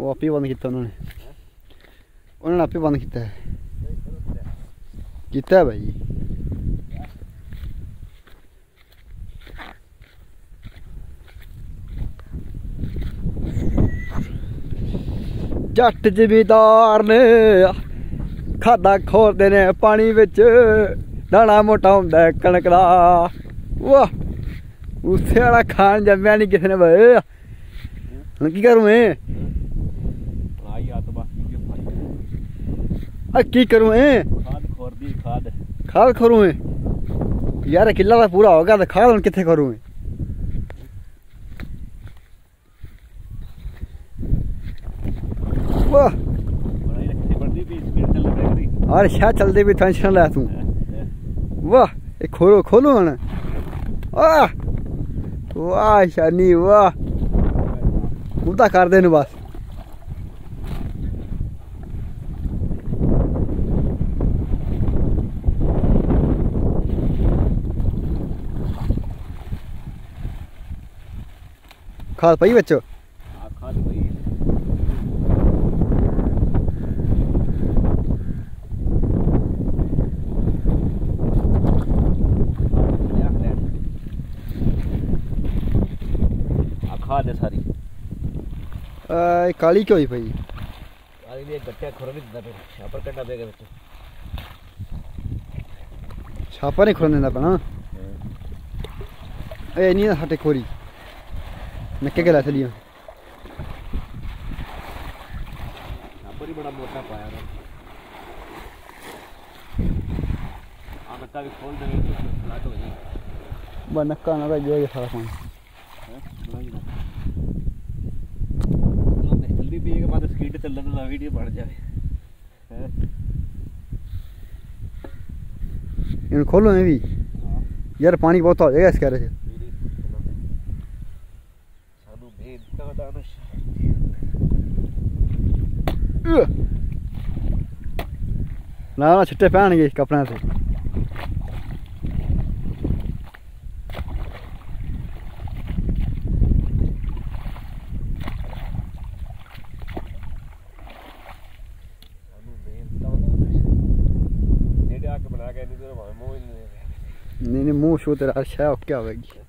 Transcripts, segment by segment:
वो आप ही बंद किया उन्होंने आप ही बंद किया है भाई। जट जमींदार ने खादा खोलते ने पानी विच दाना मोटा होंदा है कणक दा। वाह उसे वाला खान जम्या नहीं किसी ने भाई। हुण की करूं मैं की करूं खाद खोरूं यार किला तो पूरा होगा तो खाद हुण कित्थे करूं। वाह और शायद चलते भी टेंशन लै तू। वाह ये खोलो हूँ वाह वाह शानी वाह मुद्दा कर दे बस। खाद पई बच्चो खाद है सारी काली क्यों हुई भाई काली भी गट्टिया खुर नहीं दिंदा छापर कट्टा पेगा बच्चो छापर नहीं खुरन दिंदा पना ए नहीं हटे खोरी नक्के के ला चलिए छापर ही बड़ा मोटा पाया ना आ नक्का भी खोल देंगे तो फ्लैट हो जाएगी बस नक्का ना जो ये सारा पानी जल्दी पिए के बाद स्कीट चलने तो वीडियो बढ़ जाए। इन खोलो मैं भी यार पानी बहुत हो जाएगा इस कह रहे थे ना छिट्टे पहन कपड़े से नहीं मुँह शो तेरा अच्छा क्या होगी।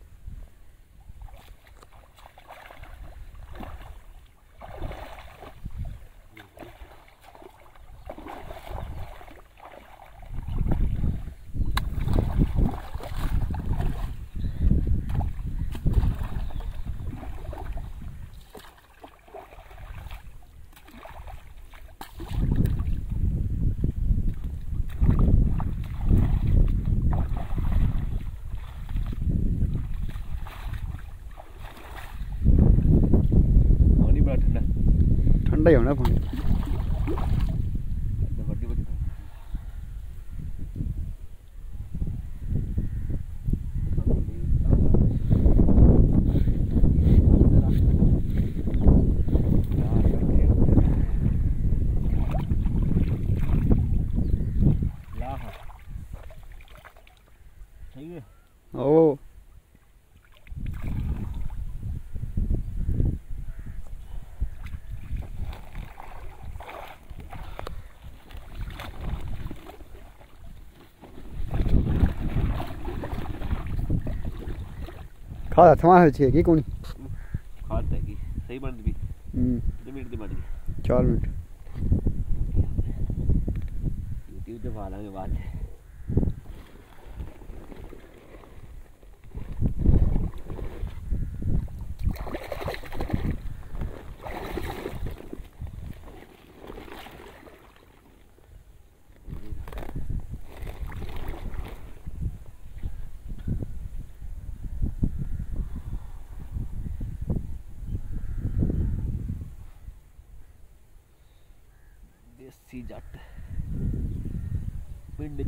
ठंडा ही होना पानी ओ खाद थमा की कौन खाद देगी सही बन भी 2 मिनट दी बन गई 4 मिनट यूट्यूब पे पा लांगे बाद देसी जट पिंड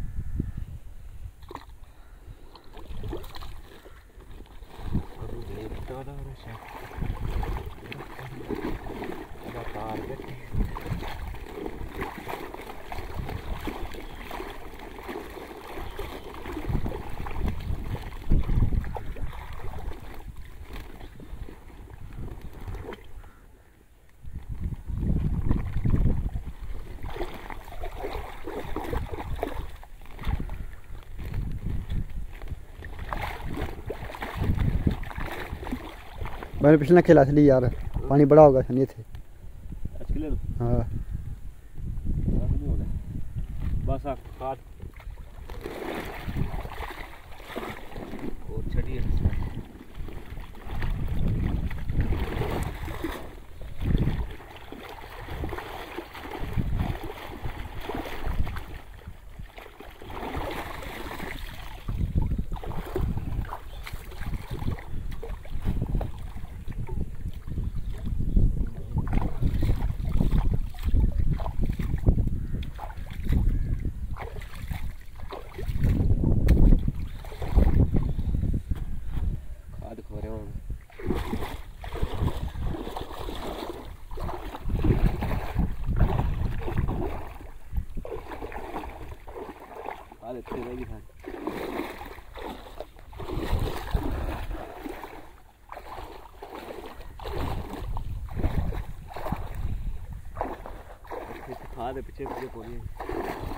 मैंने पिछले खेला असली यार पानी बड़ा होगा सनी थे हाँ बस आ खाद और छड़ी अच्छी रहेगी खाद खाद पीछे पीछे पूरी